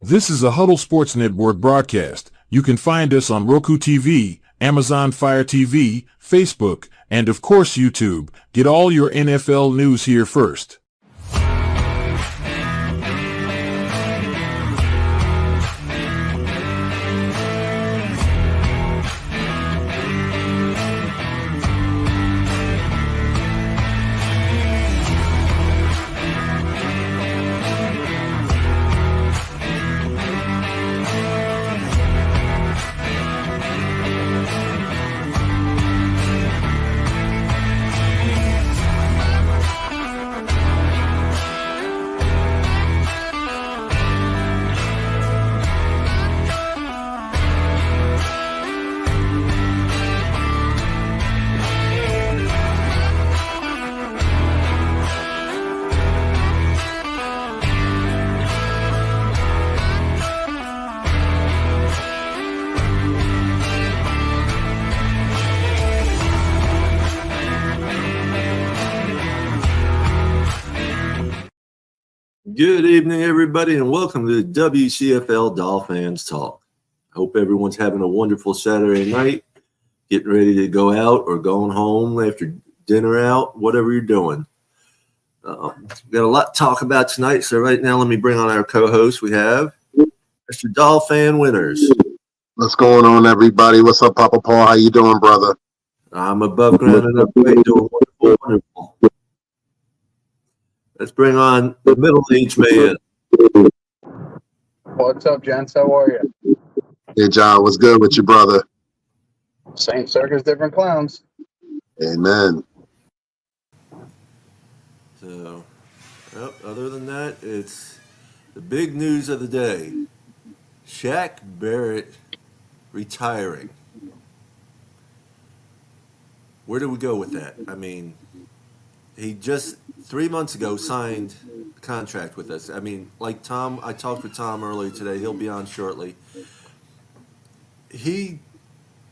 This is a Huddle Sports Network broadcast. You can find us on Roku TV, Amazon Fire TV, Facebook, and of course YouTube. Get all your NFL news here first. Good evening, everybody, and welcome to the WCFL DolFans Talk. I hope everyone's having a wonderful Saturday night, getting ready to go out or going home after dinner out, whatever you're doing. We've got a lot to talk about tonight, so right now let me bring on our co-host. We have Mr. DolFan Winners. What's going on, everybody? What's up, Papa Paul? How you doing, brother? I'm above ground and upright, doing wonderful. Let's bring on the middle-aged man. What's up, gents? How are you? Hey, John, what's good with you, brother? Same circus, different clowns. Amen. So, other than that, it's the big news of the day. Shaq Barrett retiring. Where do we go with that? I mean, he just 3 months ago signed a contract with us. I mean, like Tom, I talked with Tom earlier today. He'll be on shortly. He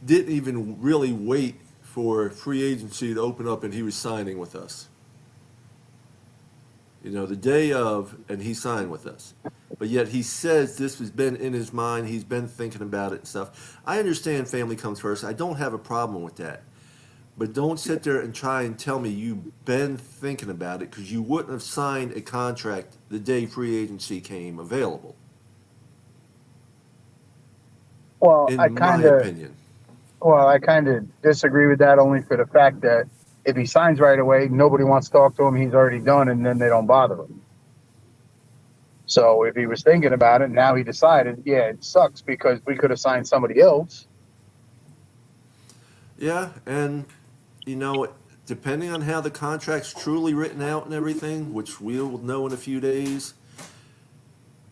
didn't even really wait for free agency to open up and he was signing with us. You know, the day of, and he signed with us. But yet he says this has been in his mind. He's been thinking about it and stuff. I understand family comes first. I don't have a problem with that. But don't sit there and try and tell me you've been thinking about it, because you wouldn't have signed a contract the day free agency came available. Well, In I my kind of, opinion. well, I kind of disagree with that only for the fact that if he signs right away, nobody wants to talk to him. He's already done, and then they don't bother him. So if he was thinking about it, now he decided, yeah, it sucks because we could have signed somebody else. Yeah, and you know, depending on how the contract's truly written out and everything, which we'll know in a few days,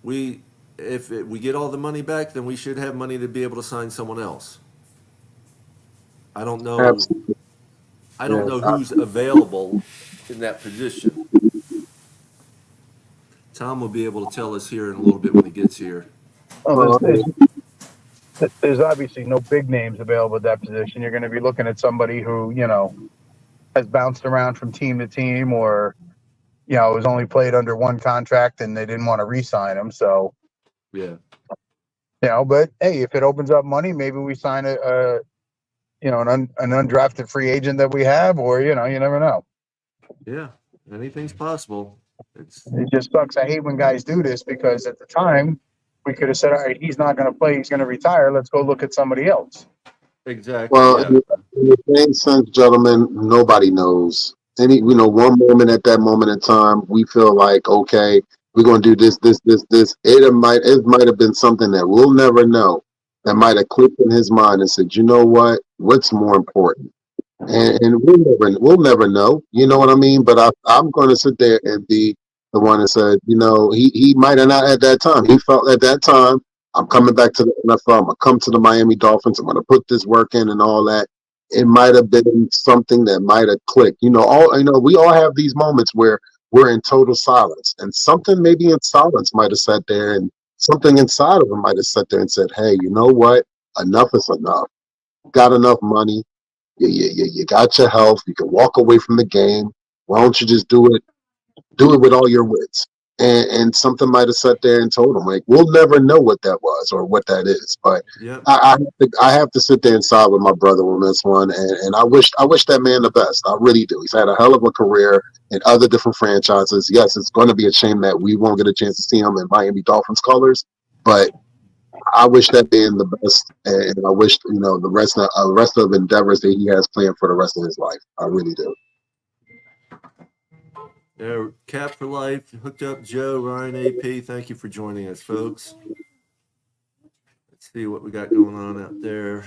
if we get all the money back, then we should have money to be able to sign someone else. I don't know. Absolutely. I don't know who's available in that position. Tom will be able to tell us here in a little bit when he gets here. Well, there's obviously no big names available at that position. You're going to be looking at somebody who, you know, has bounced around from team to team, or, you know, has only played under one contract and they didn't want to re-sign him. So, Yeah. you know, but hey, if it opens up money, maybe we sign an undrafted free agent that we have, or, you know, you never know. Yeah. Anything's possible. It just sucks. I hate when guys do this, because at the time we could have said, all right, he's not going to play. He's going to retire. Let's go look at somebody else. Exactly. Well, Yeah. in the same sense, gentlemen, nobody knows. One moment at that moment in time, we feel like, okay, we're going to do this. It might have been something that we'll never know, that might have clicked in his mind and said, you know what? What's more important? And we'll never know. You know what I mean? But I'm going to sit there and be the one that said, you know, he might have not at that time. He felt at that time, I'm coming back to the NFL. I'm going to come to the Miami Dolphins. I'm going to put this work in and all that. It might have been something that might have clicked. We all have these moments where we're in total silence, and something maybe in silence might have sat there, and something inside of him might have sat there and said, hey, you know what? Enough is enough. Got enough money. You got your health. You can walk away from the game. Why don't you just do it with all your wits and something might have sat there and told him, like, we'll never know what that was or what that is. But Yep. I have to sit there and side with my brother on this one, and I wish that man the best. I really do. He's had a hell of a career in other different franchises. Yes, it's going to be a shame that we won't get a chance to see him in Miami Dolphins colors, but I wish that man the best, and I wish the rest of endeavors that he has planned for the rest of his life. I really do. Cap for Life, hooked up Joe, Ryan, AP. Thank you for joining us, folks. Let's see what we got going on out there.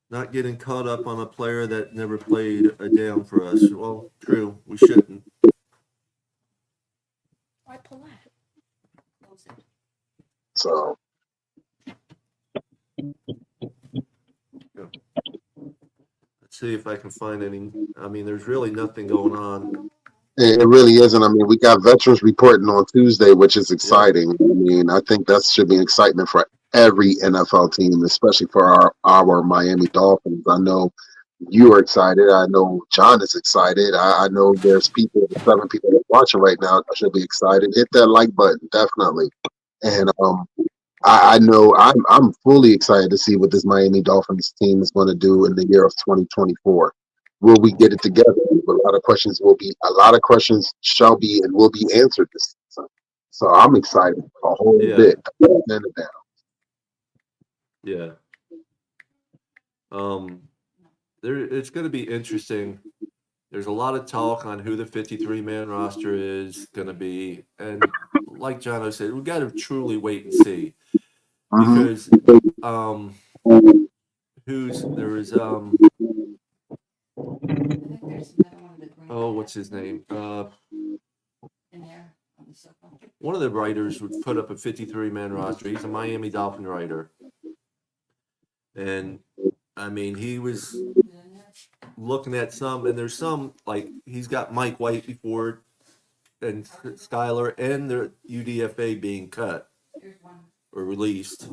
Not getting caught up on a player that never played a down for us. Well, true, we shouldn't. Why pull that? Close it. So. Let's see if I can find any. I mean, there's really nothing going on. It really isn't. I mean, we got veterans reporting on Tuesday, which is exciting. Yeah. I mean, I think that should be excitement for every NFL team, especially for our Miami Dolphins. I know you are excited. I know John is excited. I know there's 7 people that are watching right now that should be excited. Hit that like button, definitely. And I know I'm fully excited to see what this Miami Dolphins team is going to do in the year of 2024. Will we get it together? A lot of questions shall be and will be answered this season. So I'm excited a whole bit. Yeah. It's going to be interesting. There's a lot of talk on who the 53-man roster is going to be, and like Jono said, we got to truly wait and see. Because what's his name? One of the writers would put up a 53-man roster. He's a Miami Dolphin writer. And I mean, he was looking at some, and there's some, like, he's got Mike White before and Skyler and the UDFA being cut or released.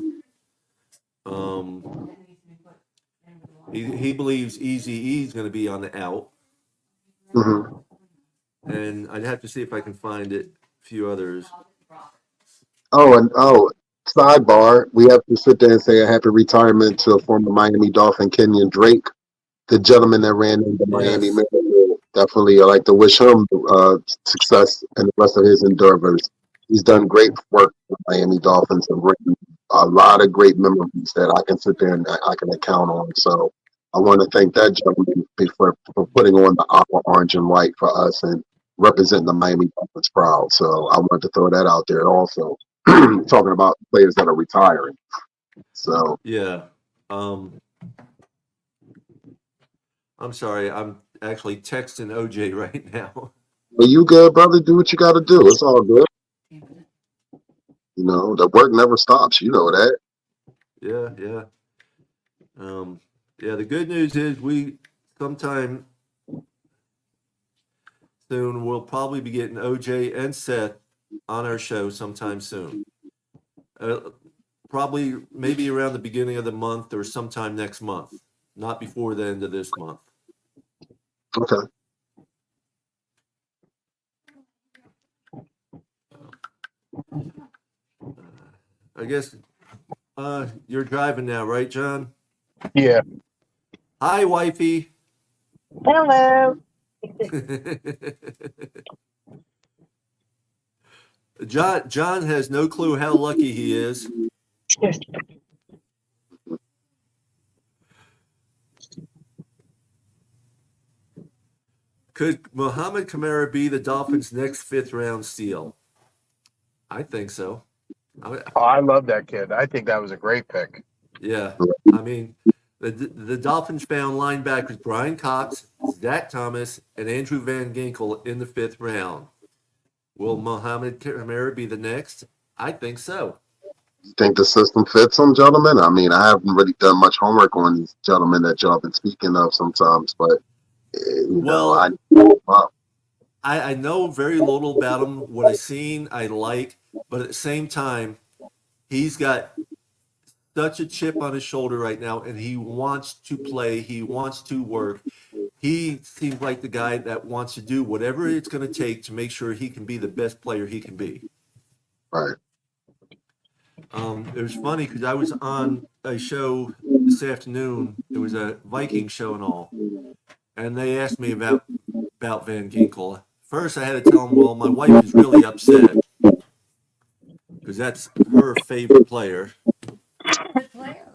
He believes Eazy-E is going to be on the out. Mm-hmm. And I'd have to see if I can find it. A few others. Sidebar, we have to sit there and say a happy retirement to former Miami Dolphin Kenyon Drake, the gentleman that ran into Miami. Yes. Definitely, I like to wish him success in the rest of his endeavors. He's done great work for Miami Dolphins and written a lot of great memories that I can sit there and I can account on. So I want to thank that gentleman for putting on the aqua, orange, and white for us and representing the Miami Dolphins proud. So I wanted to throw that out there also. Talking about players that are retiring. So yeah. I'm sorry. I'm actually texting OJ right now. Well, you good, brother? Do what you got to do. It's all good. You know, the work never stops. You know that. Yeah. Yeah, the good news is we sometime soon we'll probably be getting OJ and Seth on our show sometime soon. Probably maybe around the beginning of the month or sometime next month. Not before the end of this month. Okay. I guess you're driving now, right, John? Yeah. Hi, wifey. Hello. John has no clue how lucky he is. Could Mohamed Kamara be the Dolphins' next 5th-round steal? I think so. I love that kid. I think that was a great pick. Yeah. I mean, the Dolphins found linebackers Brian Cox, Zach Thomas, and Andrew Van Ginkel in the 5th round. Will Mohamed Kamara be the next? I think so. You think the system fits them, gentlemen? I mean, I haven't really done much homework on these gentlemen that y'all been speaking of sometimes, but I know very little about him. What I've seen, I like, but at the same time, he's got such a chip on his shoulder right now, and he wants to play. He wants to work. he seems like the guy that wants to do whatever it's going to take to make sure he can be the best player he can be. Right. It was funny because I was on a show this afternoon. It was a Viking show and all, and they asked me about Van Ginkel. First, I had to tell them, well, my wife is really upset because that's her favorite player, Good player.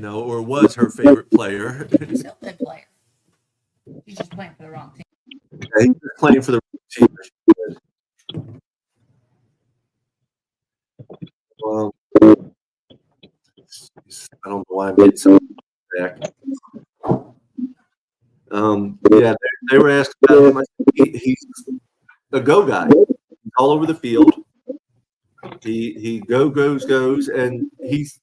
or was her favorite player. Still good player. He's just playing for the wrong team. He was playing for the team. Well, I don't know why I'm getting so back. Yeah, they were asking about him. I said, he's a go guy. He's all over the field. He goes, and he's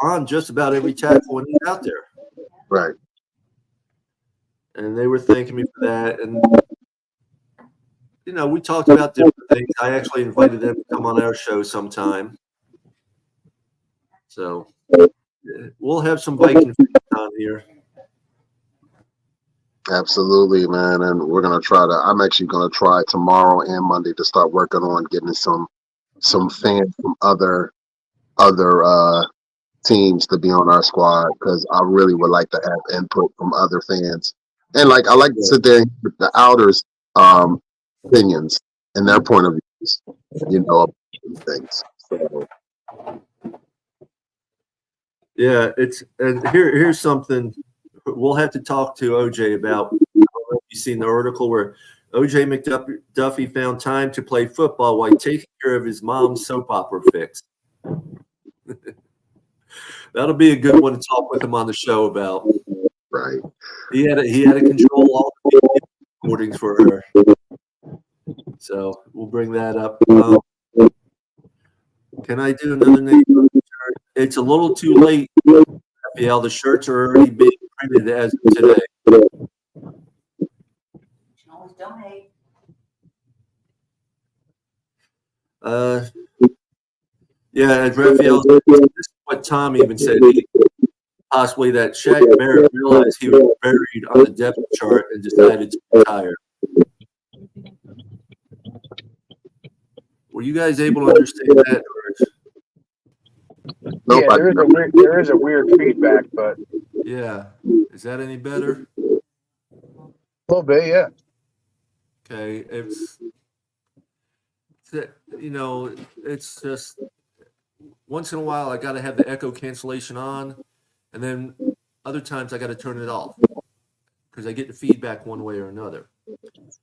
on just about every tackle when he's out there. Right. And they were thanking me for that. And we talked about different things. I actually invited them to come on our show sometime. So we'll have some Viking fans on here. Absolutely, man. And we're gonna I'm actually gonna try tomorrow and Monday to start working on getting some fans from other teams to be on our squad, because I really would like to have input from other fans. And I like to sit there and hear the outers opinions and their point of views, of things. So, yeah, and here's something we'll have to talk to OJ about. I don't know if you've seen the article where OJ McDuffie found time to play football while taking care of his mom's soap opera fix. That'll be a good one to talk with him on the show about. right. He had to control all the recordings for her. So we'll bring that up. Can I do another name? It's a little too late. Yeah, the shirts are already being printed as of today. You can always donate. Yeah, as Raphael, this is what Tom even said. Possibly that Shaq Barrett realized he was buried on the depth chart and decided to retire. Were you guys able to understand that? Yeah, there is a weird feedback, but Yeah. Is that any better? a little bit, yeah. Okay. It's just once in a while I got to have the echo cancellation on, and then other times I got to turn it off because I get the feedback one way or another.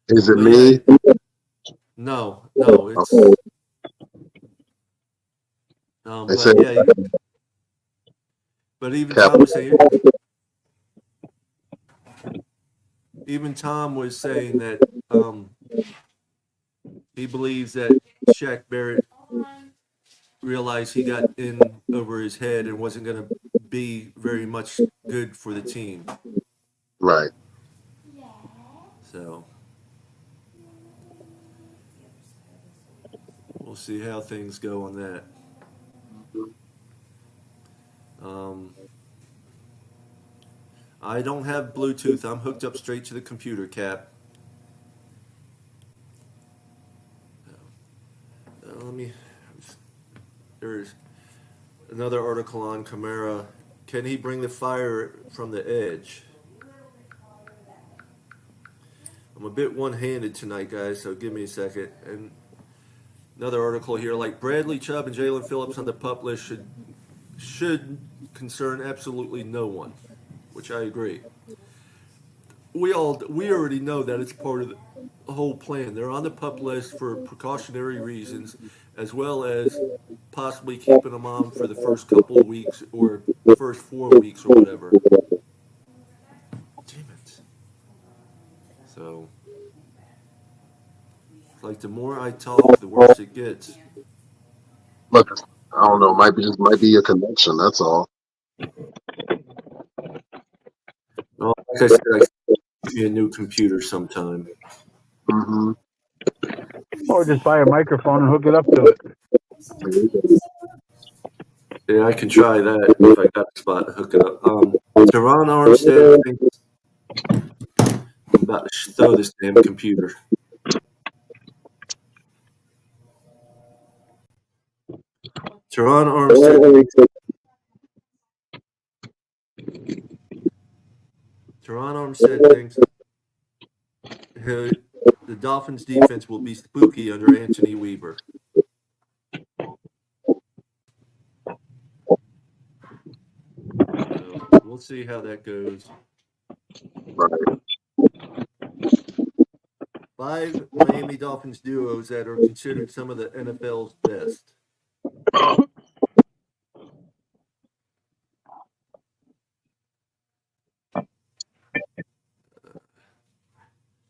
Is it But me? No, it's. But yeah, but even Tom was saying. Even Tom was saying that he believes that Shaq Barrett realized he got in over his head and wasn't going to be very much good for the team. Right. So we'll see how things go on that. I don't have Bluetooth. I'm hooked up straight to the computer, Cap. There's another article on Kamara. Can he bring the fire from the edge? I'm a bit one-handed tonight, guys, so give me a second. And another article here, like Bradley Chubb and Jalen Phillips on the PUP list should concern absolutely no one, which I agree. We already know that it's part of the whole plan. They're on the PUP list for precautionary reasons, as well as possibly keeping them on for the first couple of weeks or the first 4 weeks or whatever. Damn it. So, it's like the more I talk, the worse it gets. Look, I don't know. Might be a connection. That's all. Well, like I said, I should get a new computer sometime. Mm-hmm. Or just buy a microphone and hook it up to it. Yeah, I can try that if I got a spot to hook it up. Teron Armstead thinks I'm about to throw this damn computer. Teron Armstead. Teron Armstead thinks the Dolphins defense will be spooky under Anthony Weaver. So we'll see how that goes. Right. 5 Miami Dolphins duos that are considered some of the NFL's best.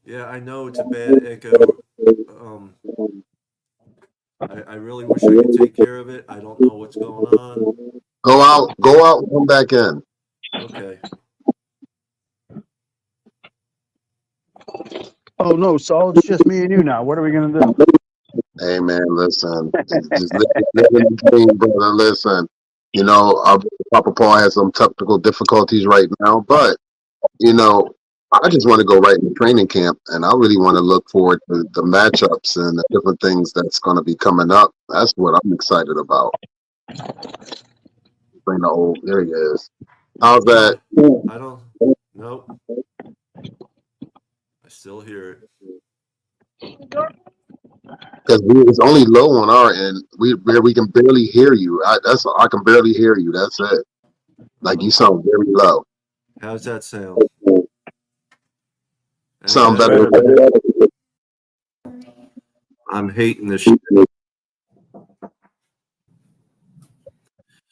Yeah, I know it's a bad echo. I really wish I could take care of it. I don't know what's going on. Go out, and come back in. Okay. Oh no, so it's just me and you now. What are we gonna do? Hey man, listen, just live the dream, brother. Listen, you know, our Papa Paul has some technical difficulties right now, but you know, I just want to go right into training camp, and I really want to look forward to the matchups and the different things that's going to be coming up. That's what I'm excited about. Bring the old, there he is. How's that? I don't. Nope. I still hear it. Because it's only low on our end. We can barely hear you. I can barely hear you. That's it. Like you sound very low. How's that sound? Sound better. I'm hating this shit.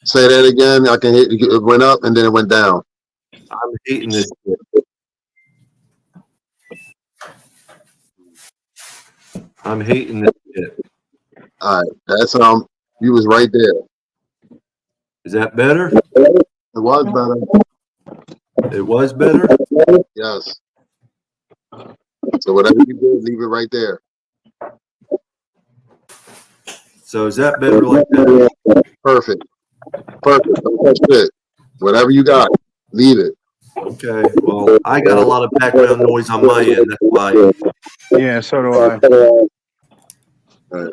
Say that again. I can hear it went up and then it went down. I'm hating this shit. I'm hating this shit. All right. That's you was right there. Is that better? It was better. It was better? Yes. So whatever you did, leave it right there. So is that better like that? Perfect. That's it. Whatever you got, leave it. Okay. Well, I got a lot of background noise on my end. That's why. Yeah, so do I. Right.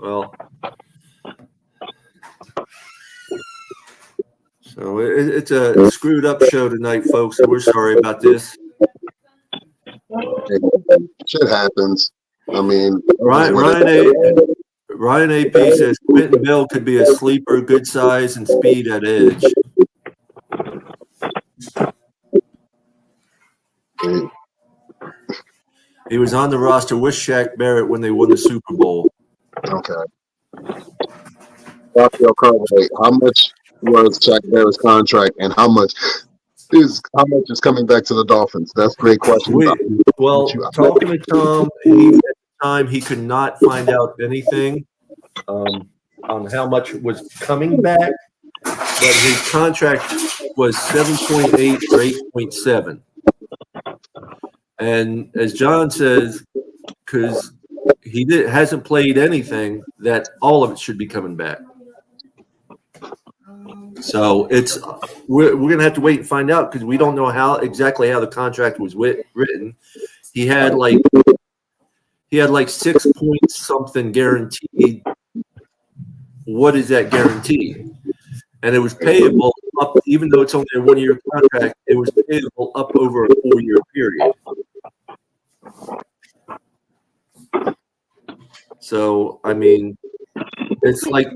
Well, so it's a screwed up show tonight, folks. So we're sorry about this. Shit happens. I mean, Ryan AP says Quentin Bell could be a sleeper, good size and speed at edge. He was on the roster with Shaq Barrett when they won the Super Bowl. Okay. Rafael Cartwright, how much was Shaq Barrett's contract, and how much is coming back to the Dolphins? That's a great question. Talking to Tom, at the time he could not find out anything on how much was coming back, but his contract was 7.8 or 8.7. And as John says, because he hasn't played anything, that all of it should be coming back. So we're gonna have to wait and find out because we don't know exactly how the contract was written. He had like 6 points something guaranteed. What is that guarantee? And it was payable up, even though it's only a 1-year contract. It was payable up over a 4-year period. So I mean, it's like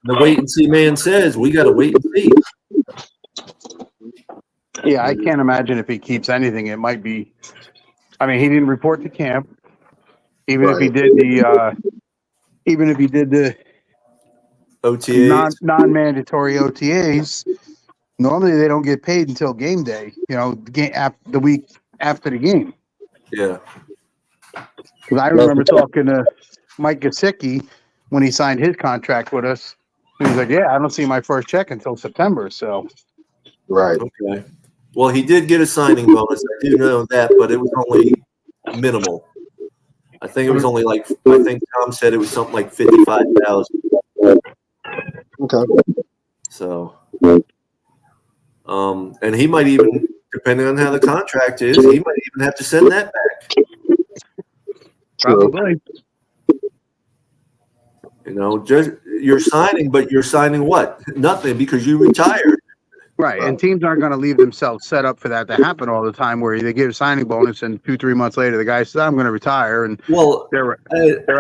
the wait and see man says. We got to wait and see. Yeah, I can't imagine if he keeps anything. It might be. I mean, he didn't report to camp. Even if he did the OTAs, non-mandatory OTAs, normally they don't get paid until game day. You know, the week after the game. Yeah. Because I remember talking to Mike Gesicki when he signed his contract with us. He was like, "Yeah, I don't see my first check until September." So, right. Okay. Well, he did get a signing bonus. I do know that, but it was only minimal. I think it was only I think Tom said it was something like 55,000. Okay. So, and he might even, to depending on how the contract is, he might even have to send that back. Probably. You know, just you're signing, but you're signing what? Nothing, because you retired. Right. And teams aren't going to leave themselves set up for that to happen all the time, where they give a signing bonus and 2-3 months later the guy says, I'm going to retire, and Well, they're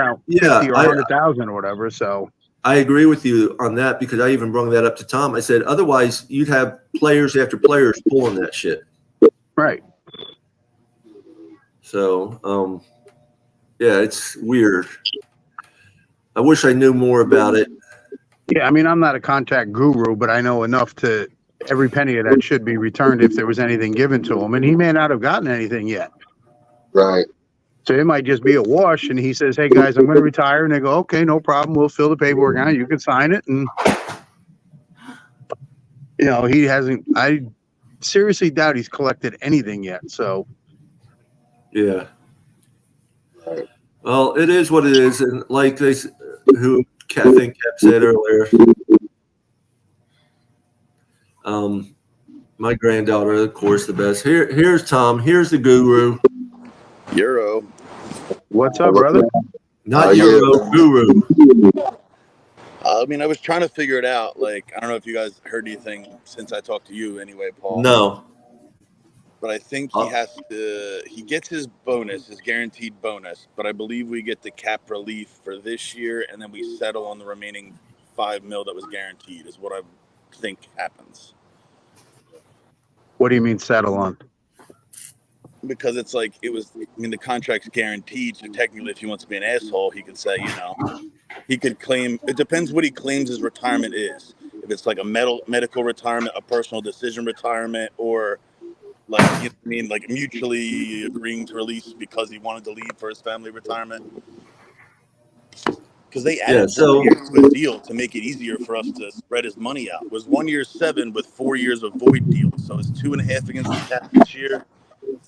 out 50 or 100,000 or whatever. So I agree with you on that, because I even brought that up to Tom. I said, otherwise you'd have players after players pulling that shit. right. So, yeah, it's weird. I wish I knew more about it. Yeah, I mean, I'm not a contract guru, but I know enough to every penny of that should be returned if there was anything given to him, and he may not have gotten anything yet. Right. So it might just be a wash, and he says, hey, guys, I'm going to retire. And they go, okay, no problem. We'll fill the paperwork out. You can sign it. And, you know, he hasn't – I seriously doubt he's collected anything yet. So, Yeah. Well, it is what it is. And like they, who I think Cap said earlier, my granddaughter, of course, the best. Here's Tom. Here's the guru. Euro. what's up, brother? Not Euro, guru. I mean, I was trying to figure it out. Like, I don't know if you guys heard anything since I talked to you anyway, Paul. No. But I think he gets his bonus, his guaranteed bonus, but I believe we get the cap relief for this year, and then we settle on the remaining $5 million that was guaranteed, is what I think happens. What do you mean settle on? Because it's like, the contract's guaranteed, so technically if he wants to be an asshole, he could say, he could claim, it depends what he claims his retirement is. If it's like a medical retirement, a personal decision retirement, or like, like mutually agreeing to release because he wanted to leave for his family retirement. Because they added 4 years to a deal to make it easier for us to spread his money out. It was 1 year 7 with 4 years of void deals. So it's 2.5 against the cap this year,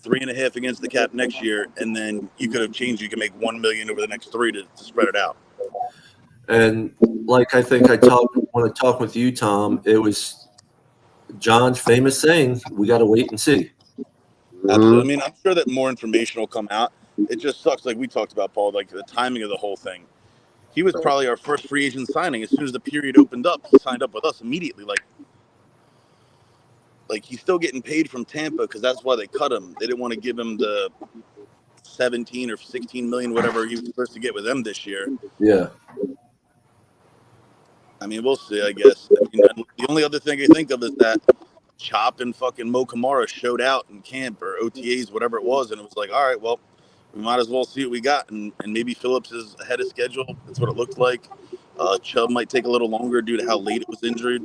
3.5 against the cap next year, and then you could have changed. You can make $1 million over the next 3 to spread it out. And like I think want to talk with you, Tom. It was John's famous saying, we got to wait and see. Absolutely. I mean, I'm sure that more information will come out. It just sucks, like we talked about, Paul, like the timing of the whole thing. He was probably our first free agent signing. As soon as the period opened up, he signed up with us immediately. Like he's still getting paid from Tampa because that's why they cut him. They didn't want to give him the 17 or 16 million, whatever he was supposed to get with them this year. Yeah. I mean, we'll see, I guess. The only other thing I think of is that Chop and fucking Mo Kamara showed out in camp or OTAs, whatever it was, and it was like, all right, well, we might as well see what we got, and maybe Phillips is ahead of schedule. That's what it looked like. Chubb might take a little longer due to how late it was injured.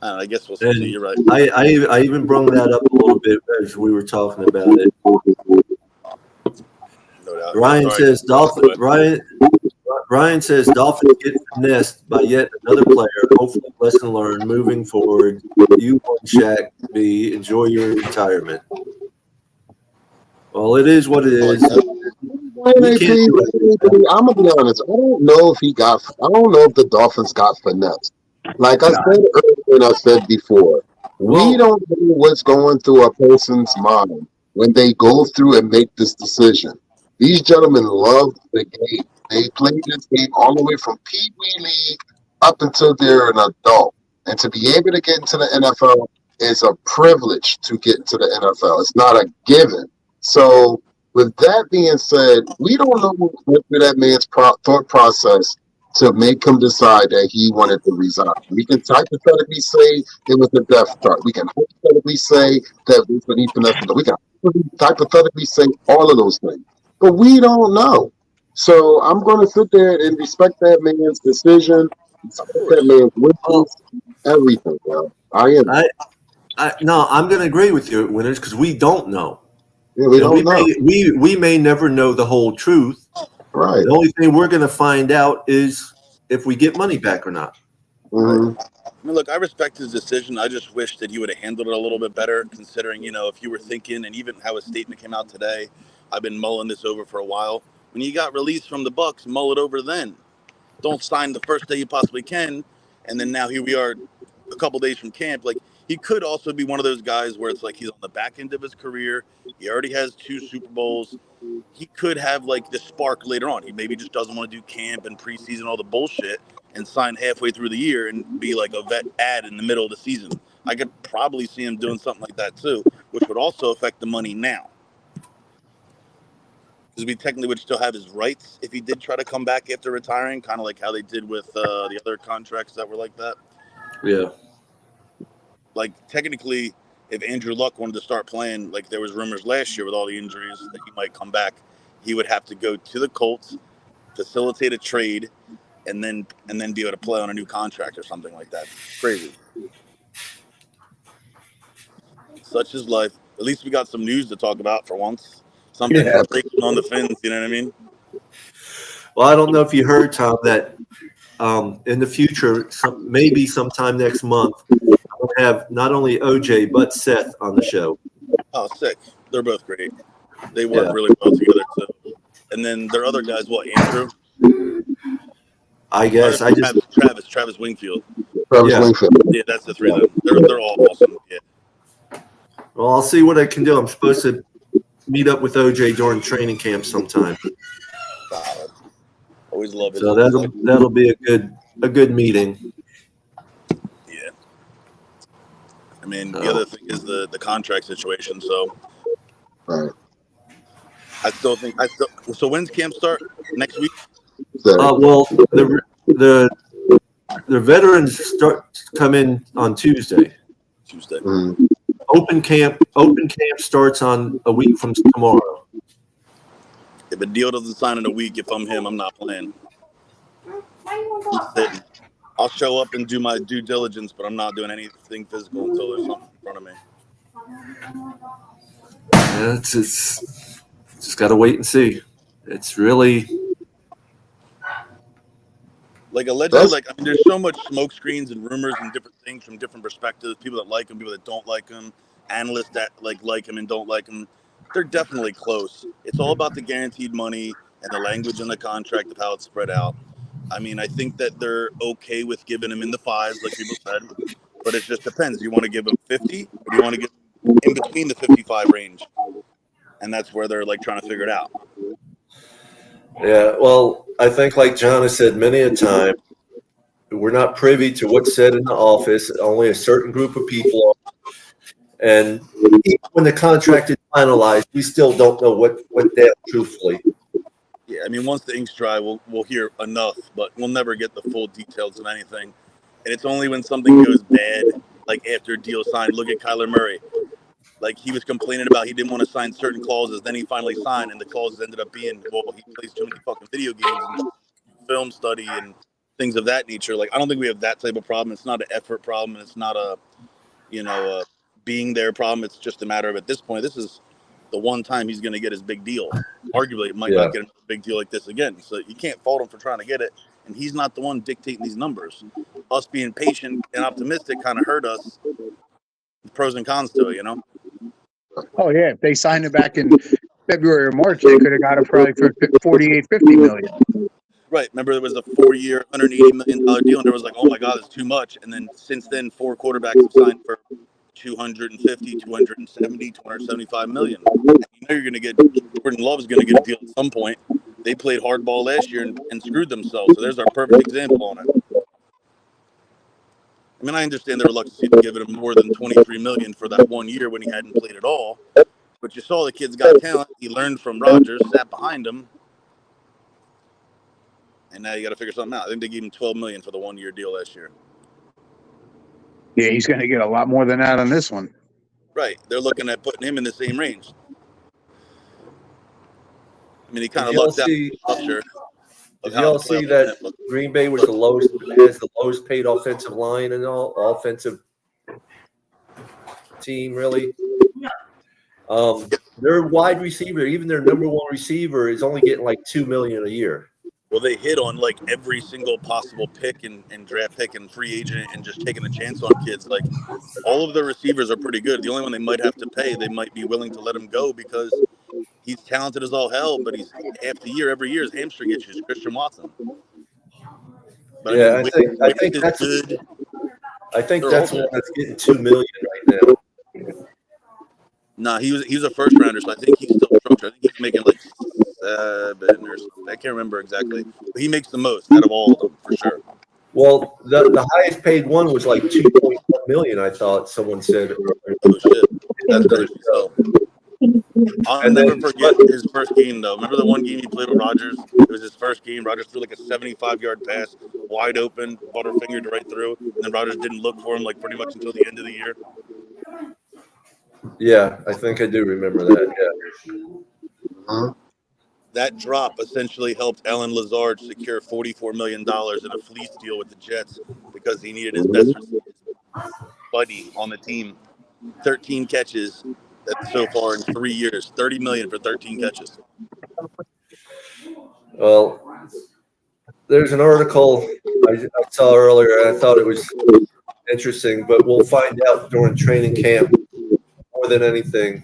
I guess we'll see. You're right. I even brought that up a little bit as we were talking about it. No doubt. Ryan says Dolphins. Ryan says Dolphins get finessed by yet another player. Hopefully, lesson learned moving forward. You won, Shaq. B. Enjoy your retirement. Well, it is what it is. I'm gonna be honest. I don't know if the Dolphins got finessed. Like I said earlier and I said before, we don't know what's going through a person's mind when they go through and make this decision. These gentlemen love the game. They played this game all the way from Pee Wee League up until they're an adult. And to be able to get into the NFL is a privilege to get into the NFL. It's not a given. So with that being said, we don't know what went through that man's thought process to make him decide that he wanted to resign. We can hypothetically say it was a death chart. We can hypothetically say that he finessed. We can hypothetically say all of those things. But we don't know. So I'm going to sit there and respect that man's decision, respect that man's wishes, everything, bro. I am. No, I'm going to agree with you, Winners, because we don't know. Yeah, we don't know. We may never know the whole truth. Right. The only thing we're going to find out is if we get money back or not. Mm-hmm. I mean, look, I respect his decision. I just wish that he would have handled it a little bit better, considering, if you were thinking, and even how his statement came out today, I've been mulling this over for a while. When you got released from the Bucs, mull it over then. Don't sign the first day you possibly can, and then now here we are a couple days from camp. Like, he could also be one of those guys where it's like he's on the back end of his career. He already has 2 Super Bowls. He could have like the spark later on. He maybe just doesn't want to do camp and preseason, all the bullshit, and sign halfway through the year and be like a vet ad in the middle of the season. I could probably see him doing something like that too, which would also affect the money now. Because we technically would still have his rights if he did try to come back after retiring, kind of like how they did with the other contracts that were like that. Yeah. Like, technically, if Andrew Luck wanted to start playing, like there was rumors last year with all the injuries that he might come back, he would have to go to the Colts, facilitate a trade, and then be able to play on a new contract or something like that. Crazy. Such is life. At least we got some news to talk about for once. Something breaking on the fins, you know what I mean? Well, I don't know if you heard, Tom, that in the future, maybe sometime next month, we'll have not only OJ but Seth on the show. Oh, sick. They're both great. They work really well together, too. And then their other guys, what, Andrew? I guess. Travis Wingfield. Wingfield. Yeah, that's the 3 of them. They're all awesome. Yeah. Well, I'll see what I can do. I'm supposed to meet up with OJ during training camp sometime. Always love it. So that'll be a good meeting. Yeah. I mean, the other thing is the contract situation. So, Right. I still think So when's camp start? Next week? Well, the veterans come in on Tuesday. Mm. Open camp starts on a week from tomorrow. If a deal doesn't sign in a week, if I'm him, I'm not playing. I'll show up and do my due diligence, but I'm not doing anything physical until there's something in front of me. Yeah, it's just got to wait and see. It's really like allegedly. I mean, there's so much smoke screens and rumors and different things from different perspectives. People that like him, people that don't like him, analysts that like him and don't like him. They're definitely close. It's all about the guaranteed money and the language in the contract of how it's spread out. I mean, I think that they're okay with giving him in the 5s, like people said, but it just depends. Do you want to give him 50 or do you want to give him in between the 55 range? And that's where they're like trying to figure it out. Yeah, well, I think like John has said many a time, we're not privy to what's said in the office. Only a certain group of people are. And even when the contract is finalized, we still don't know what that truthfully. Yeah, I mean, once the ink's dry, we'll hear enough, but we'll never get the full details of anything. And it's only when something goes bad, like after a deal signed. Look at Kyler Murray. Like, he was complaining about he didn't want to sign certain clauses. Then he finally signed, and the clauses ended up being, well, he plays too many fucking video games and film study and things of that nature. Like, I don't think we have that type of problem. It's not an effort problem, and it's not a being there problem. It's just a matter of, at this point, this is the one time he's going to get his big deal. Arguably, it might not get a big deal like this again. So you can't fault him for trying to get it. And he's not the one dictating these numbers. Us being patient and optimistic kind of hurt us. The pros and cons to it, you know? Oh, yeah. If they signed it back in February or March, they could have got it probably for $48, $50 million. Right. Remember, there was a 4-year, $180 million deal, and there was like, oh, my God, it's too much. And then since then, 4 quarterbacks have signed for 250, 270, 275 million. You know you're going to get Jordan Love's going to get a deal at some point. They played hardball last year and screwed themselves. So there's our perfect example on it. I mean, I understand their reluctance to give him more than 23 million for that 1 year when he hadn't played at all. But you saw the kid's got talent. He learned from Rodgers, sat behind him, and now you got to figure something out. I think they gave him 12 million for the 1 year deal last year. Yeah, he's going to get a lot more than that on this one. Right. They're looking at putting him in the same range. I mean, he kind of lucked out. Did y'all see that Green Bay was has the lowest paid offensive line and all offensive team, really? Their wide receiver, even their number 1 receiver, is only getting like $2 million a year. Well, they hit on like every single possible pick and draft pick and free agent and just taking a chance on kids. Like, all of the receivers are pretty good. The only one they might have to pay, they might be willing to let him go because he's talented as all hell, but he's every year his hamstring issues. Christian Watson. But yeah, I think that's good. I think that's one that's getting $2 million Nah, he was a first rounder, so I think he's still structured. I think he's making like 7 or I can't remember exactly. But he makes the most out of all of them for sure. Well, the highest paid one was like 2.1 million. I thought someone said. Oh shit, that's crazy. So I'll never forget his first game though. Remember the one game he played with Rodgers? It was his first game. Rodgers threw like a 75-yard pass, wide open, butterfingered right through, and then Rodgers didn't look for him like pretty much until the end of the year. Yeah, I think I do remember that. Yeah. Huh? That drop essentially helped Alan Lazard secure $44 million in a fleece deal with the Jets because he needed his best buddy on the team. 13 catches so far in 3 years. $30 million for 13 catches. Well, there's an article I saw earlier, and I thought it was interesting, but we'll find out during training camp more than anything.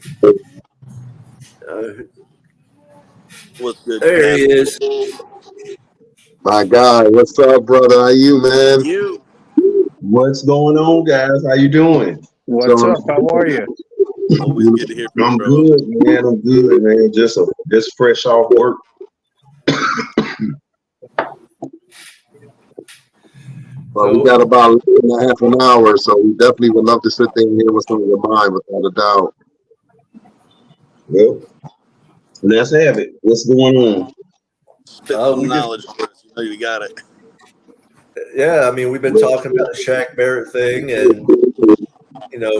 What's good? There he is. My guy, what's up, brother? How you, man? You. What's going on, guys? How you doing? What's up? How are you? Always good to hear from you, I'm bro. good, man. I'm good, man. Just fresh off work. Well, we got about half an hour, so we definitely would love to sit there and hear what's on your mind, without a doubt. Well, let's have it. What's going on? Spit some knowledge for us. You know you got it. Yeah, I mean, we've been talking about the Shaq Barrett thing, and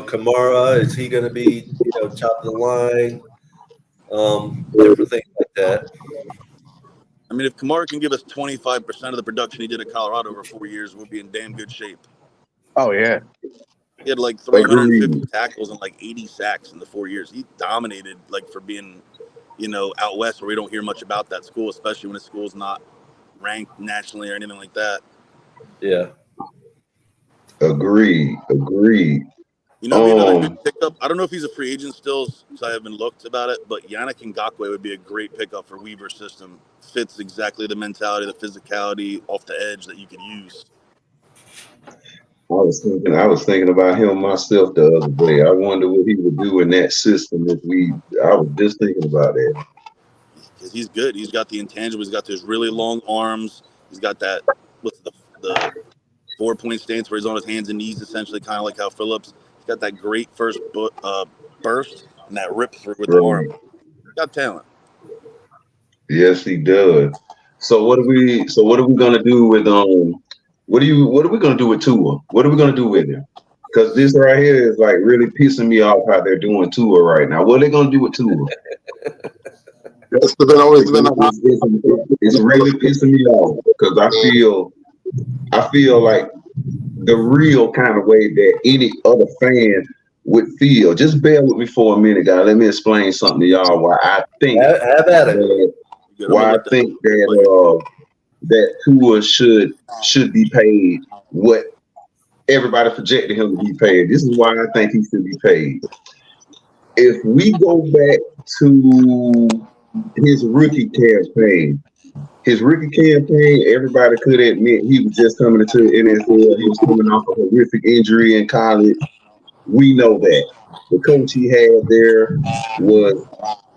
Kamara, is he going to be top of the line? Different things like that. I mean, if Kamara can give us 25% of the production he did at Colorado over 4 years, we'll be in damn good shape. Oh yeah. He had like 350 tackles and like 80 sacks in the 4 years. He dominated, like, for being, out west where we don't hear much about that school, especially when a school's not ranked nationally or anything like that. Yeah. Agreed. Another good pickup. I don't know if he's a free agent still, because I haven't looked about it, but Yannick Ngakoue would be a great pickup for Weaver's system. Fits exactly the mentality, the physicality off the edge that you could use. I was thinking about him myself the other day. I wonder what he would do in that system I was just thinking about that. Because he's good. He's got the intangible. He's got those really long arms. He's got that, what's the 4-point stance where he's on his hands and knees, essentially, kind of like how Phillips. He's got that great first burst and that rip through with the arm. He's got talent. Yes, he does. So what are we gonna do with what are we gonna do with Tua? What are we gonna do with him? Because this right here is like really pissing me off how they're doing Tua right now. What are they gonna do with Tua? It's really pissing me off because I feel like the real kind of way that any other fan would feel. Just bear with me for a minute, guys. Let me explain something to y'all why I think that Tua should be paid what everybody projected him to be paid. This is why I think he should be paid. If we go back to his rookie campaign, everybody could admit he was just coming into the NFL. He was coming off a horrific injury in college. We know that. The coach he had there was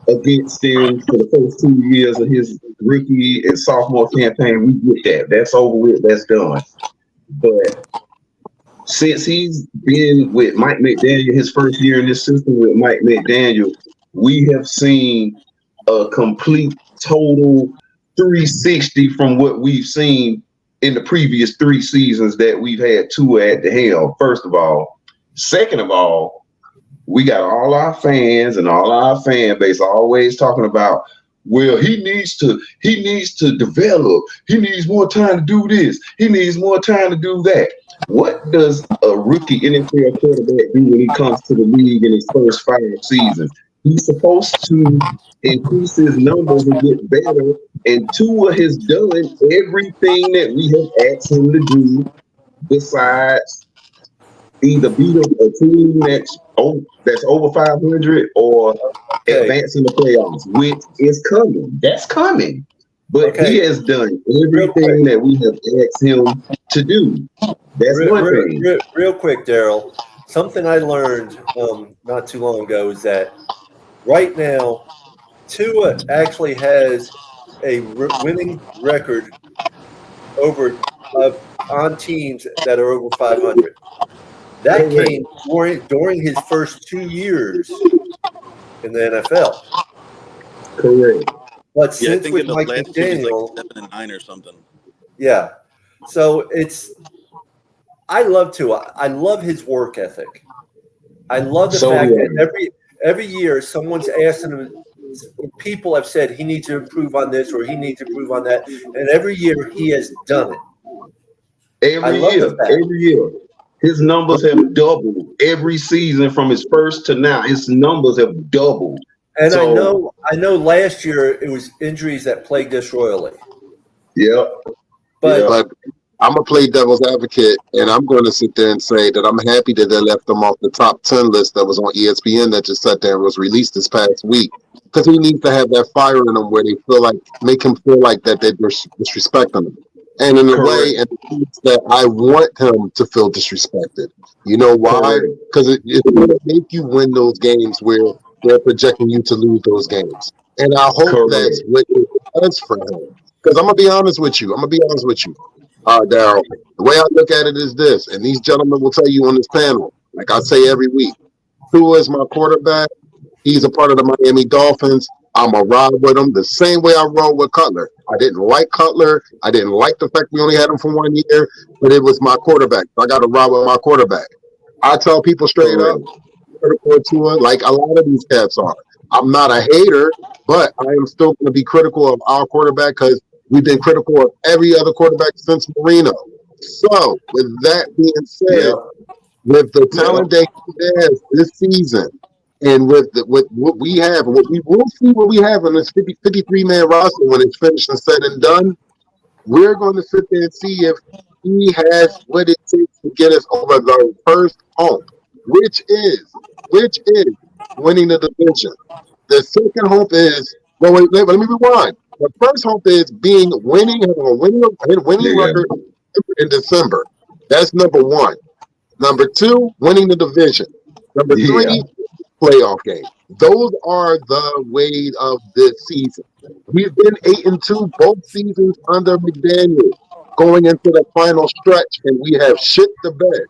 against him for the first 2 years of his rookie and sophomore campaign. We get that. That's over with. That's done. But since he's been with Mike McDaniel, his first year in this system with Mike McDaniel, we have seen a complete total 360 from what we've seen in the previous 3 seasons that we've had Tua at the helm, first of all. Second of all, we got all our fans and all our fan base always talking about, well, he needs to develop. He needs more time to do this. He needs more time to do that. What does a rookie NFL quarterback do when he comes to the league in his first 5 seasons? He's supposed to increase his numbers and get better. And Tua has done everything that we have asked him to do besides either beat a team that's over 500 or advancing the playoffs, which is coming. That's coming. But he has done everything that we have asked him to do. That's real quick, Daryl. Something I learned not too long ago is that right now, Tua actually has a winning record on teams that are over 500. That came during his first 2 years in the NFL. Correct. But Yeah, I since think with in the Mike last two he's McDaniel, like 7-9 or something. yeah. So I love Tua. I love his work ethic. I love the fact that every year someone's asking him. People have said he needs to improve on this or he needs to improve on that, and every year he has done it. Every year, his numbers have doubled every season from his first to now. His numbers have doubled. And so, I know. Last year it was injuries that plagued us royally. Yeah, but I'm gonna play devil's advocate, and I'm going to sit there and say that I'm happy that they left him off the top 10 list that was on ESPN that just sat there and was released this past week, because he needs to have that fire in him where they make him feel like that they're disrespecting him, and in a way, and that I want him to feel disrespected. You know why? Because it's going to make you win those games where they're projecting you to lose those games, and I hope that's what it does for him. Because I'm gonna be honest with you. Daryl, the way I look at it is this, and these gentlemen will tell you on this panel, like I say every week, Tua is my quarterback. He's a part of the Miami Dolphins. I'm a ride with him the same way I roll with Cutler. I didn't like Cutler. I didn't like the fact we only had him for 1 year, but it was my quarterback. I got to ride with my quarterback. I tell people straight up, critical of Tua, like a lot of these cats are. I'm not a hater, but I am still going to be critical of our quarterback because we've been critical of every other quarterback since Marino. So, with that being said, with the talent that he has this season, and with what we have, and what we will see what we have in this 53-man roster when it's finished and said and done, we're going to sit there and see if he has what it takes to get us over the first hump, which is winning the division. The second hump is, let me rewind. The first hump is having a winning record in December. That's number one. Number two, winning the division. Number three, playoff game. Those are the way of this season. We've been 8-2 both seasons under McDaniel, going into the final stretch, and we have shit the bed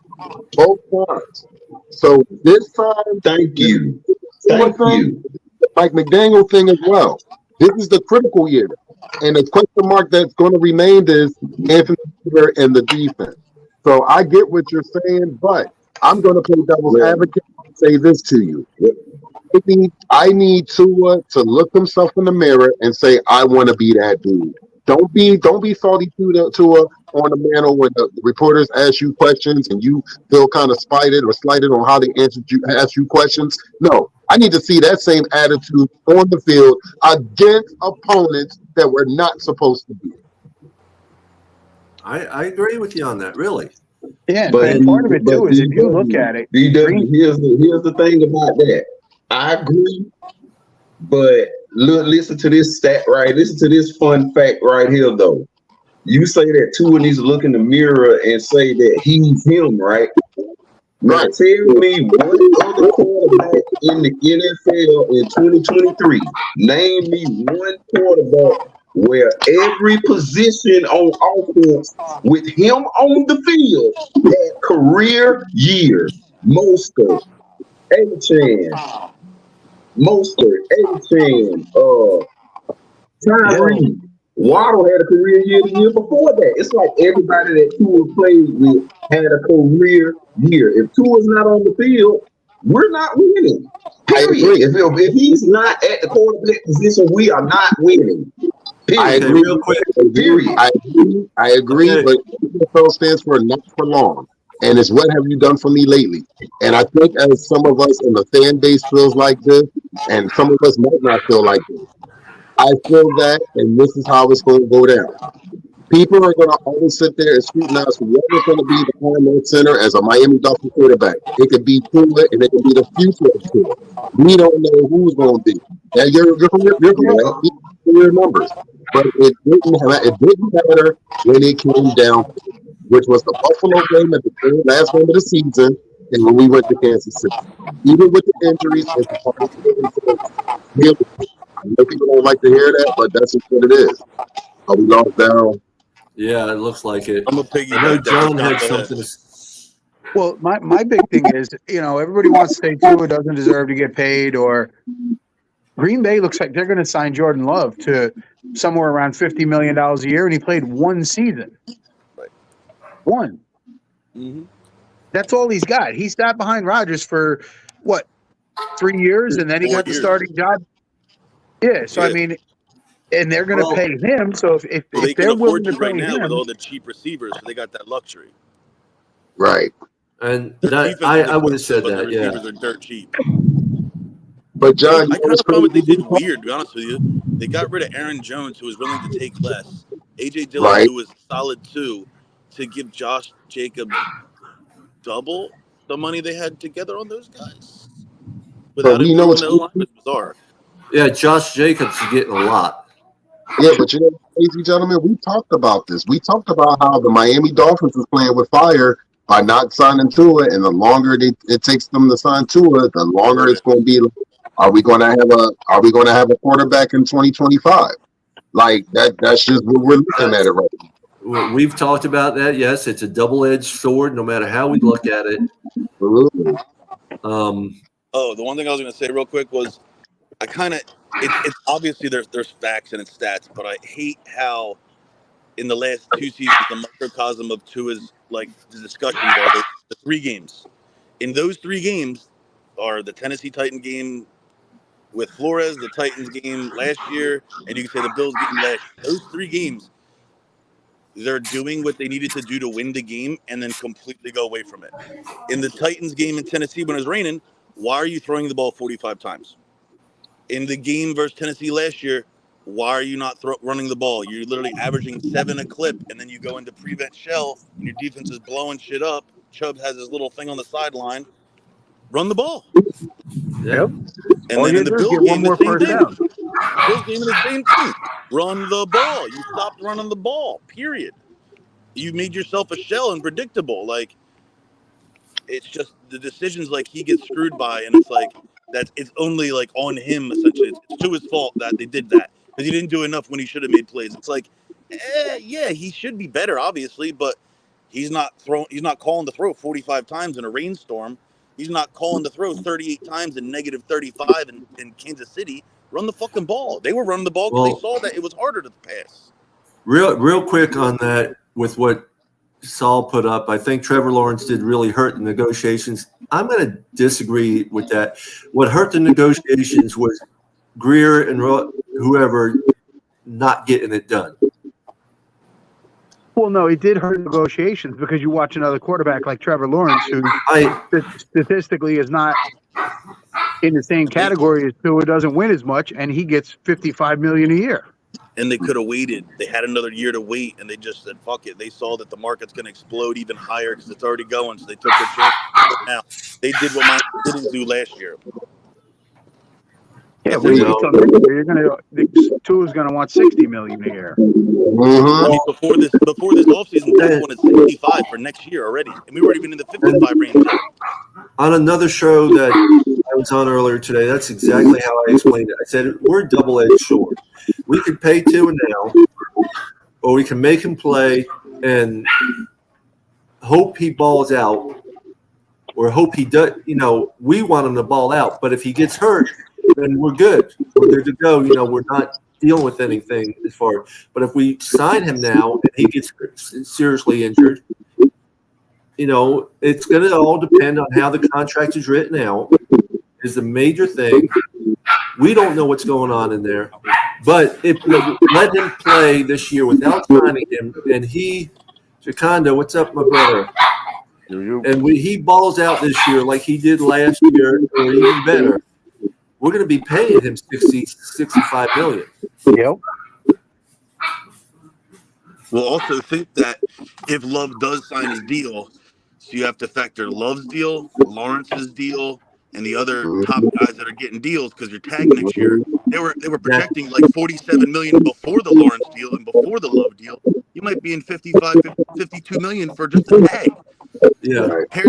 both times. So this time, thank you. Mike McDaniel thing as well. This is the critical year, and the question mark that's going to remain is Anthony Taylor and the defense. So I get what you're saying, but I'm going to play devil's advocate and say this to you. I need Tua to look himself in the mirror and say, I want to be that dude. Don't be salty Tua on the mantle when the reporters ask you questions and you feel kind of spited or slighted on how they ask you questions. No, I need to see that same attitude on the field against opponents that we're not supposed to be. I agree with you on that, really. Yeah, but part of it too is if you look at it. Here's the thing about that. I agree, but listen to this stat right. Listen to this fun fact right here, though. You say that Tua needs to look in the mirror and say that he's him, right? Now tell me one other quarterback in the NFL in 2023. Name me one quarterback where every position on offense with him on the field had career years. Mostert, Tyree. Waddle had a career year the year before that. It's like everybody that Tua played with had a career year. If Tua's not on the field, we're not winning. Period. If he's not at the quarterback position, we are not winning. Period. I agree. Real quick. Period. I agree, okay. But NFL stands for not for long. And it's what have you done for me lately? And I think as some of us in the fan base feels like this, and some of us might not feel like this, I feel that, and this is how it's going to go down. People are going to always sit there and scrutinize whoever's going to be the primary center as a Miami Dolphins quarterback. It could be Tua, and it could be the future of Tua. We don't know who's going to be. Now, you're correct. Your numbers, but it didn't matter when it came down, which was the Buffalo game at the last game of the season. and when we went to Kansas City. Even with the injuries, it's a part of the game. I know people don't like to hear that, but that's just what it is. We lost down. Yeah, it looks like it. I'm a I know piggyback. John had something to Well, my big thing is, everybody wants to say Tua doesn't deserve to get paid, or Green Bay looks like they're going to sign Jordan Love to somewhere around $50 million a year, and he played one season. Right. One. Mm-hmm. That's all he's got. He sat behind Rodgers for, 3 years, and then he 4 got the years. starting job? Yeah, so, Yeah. I mean, and they're going to pay him, so if They they're can willing afford to to pay right now him, with all the cheap receivers, so they got that luxury. Right. And The that, defense I is would have said but that, the yeah. receivers are dirt cheap. But John, I kind of found what they did weird, to be honest with you. They got rid of Aaron Jones, who was willing to take less. A.J. Dillon, Right. who was solid too, to give Josh Jacobs double the money they had together on those guys. Without him throwing the O-line, was bizarre. Yeah, Josh Jacobs is getting a lot. Yeah, but you know, ladies and gentlemen, we talked about this. We talked about how the Miami Dolphins is playing with fire by not signing Tua, and the longer it takes them to sign Tua, the longer it's going to be. Are we going to have a quarterback in 2025? Like that? That's just what we're looking at it right now. We've talked about that. Yes, it's a double-edged sword, no matter how we look at it. Absolutely. The one thing I was going to say real quick was I kind of it's obviously there's facts and it's stats, but I hate how in the last 2 seasons the microcosm of Tua's the discussions are the 3 games. In those 3 games are the Tennessee Titan game with Flores, the Titans game last year, and you can say the Bills game last year. Those 3 games, they're doing what they needed to do to win the game and then completely go away from it. In the Titans game in Tennessee when it was raining, why are you throwing the ball 45 times? In the game versus Tennessee last year, why are you not running the ball? You're literally averaging 7 a clip, and then you go into prevent shell, and your defense is blowing shit up. Chubb has his little thing on the sideline. Run the ball. Yeah. And all then you in the do is Bills get one game, the more same first thing. down. Bills game, the same thing. Run the ball. You stopped running the ball, period. You made yourself a shell and predictable. It's just the decisions he gets screwed by, and it's only on him essentially. It's to his fault that they did that because he didn't do enough when he should have made plays. It's yeah, he should be better, obviously, but he's not calling to throw 45 times in a rainstorm. He's not calling to throw 38 times in negative 35 in Kansas City. Run the fucking ball. They were running the ball because they saw that it was harder to pass. Real quick on that with what Saul put up, I think Trevor Lawrence did really hurt the negotiations. I'm going to disagree with that. What hurt the negotiations was Greer and whoever not getting it done. Well, no, it did hurt negotiations because you watch another quarterback like Trevor Lawrence, who statistically is not in the same category as Tua, doesn't win as much, and he gets $55 million a year. And they could have waited. They had another year to wait, and they just said, fuck it. They saw that the market's going to explode even higher because it's already going, so they took their chance. Now, they did what Miami didn't do last year. Yeah, Tua's going to want $60 million a year. Mm-hmm. I mean, before this offseason, they wanted 65 for next year already, and we weren't even in the 55 range yet. On another show that I was on earlier today, that's exactly how I explained it. I said, we're double-edged sword. We could pay Tua now, or we can make him play and hope he balls out, or hope he does. We want him to ball out, but if he gets hurt, then we're good. We're good to go. We're not dealing with anything as far. But if we sign him now and he gets seriously injured, it's going to all depend on how the contract is written out. Is the major thing. We don't know what's going on in there. But if we let him play this year without signing him, and Jaconda, what's up, my brother? And he balls out this year like he did last year, or even better, we're going to be paying him $65 million. Yep. We'll also think that if Love does sign his deal, so you have to factor Love's deal, Lawrence's deal, and the other top guys that are getting deals because you're tagged next year. They were projecting $47 million before the Lawrence deal and before the Love deal. You might be in 52 million for just a tag. Yeah. Right. Pair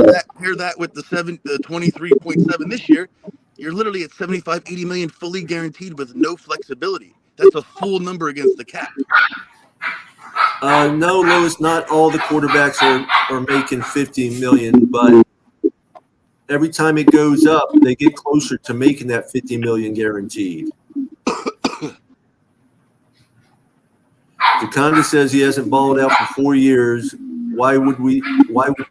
that with the 23.7 this year. You're literally at 75, 80 million fully guaranteed with no flexibility. That's a full number against the cap. No, Lewis, not all the quarterbacks are making 50 million, but every time it goes up, they get closer to making that 50 million guaranteed. Jaconda says he hasn't balled out for 4 years. Why would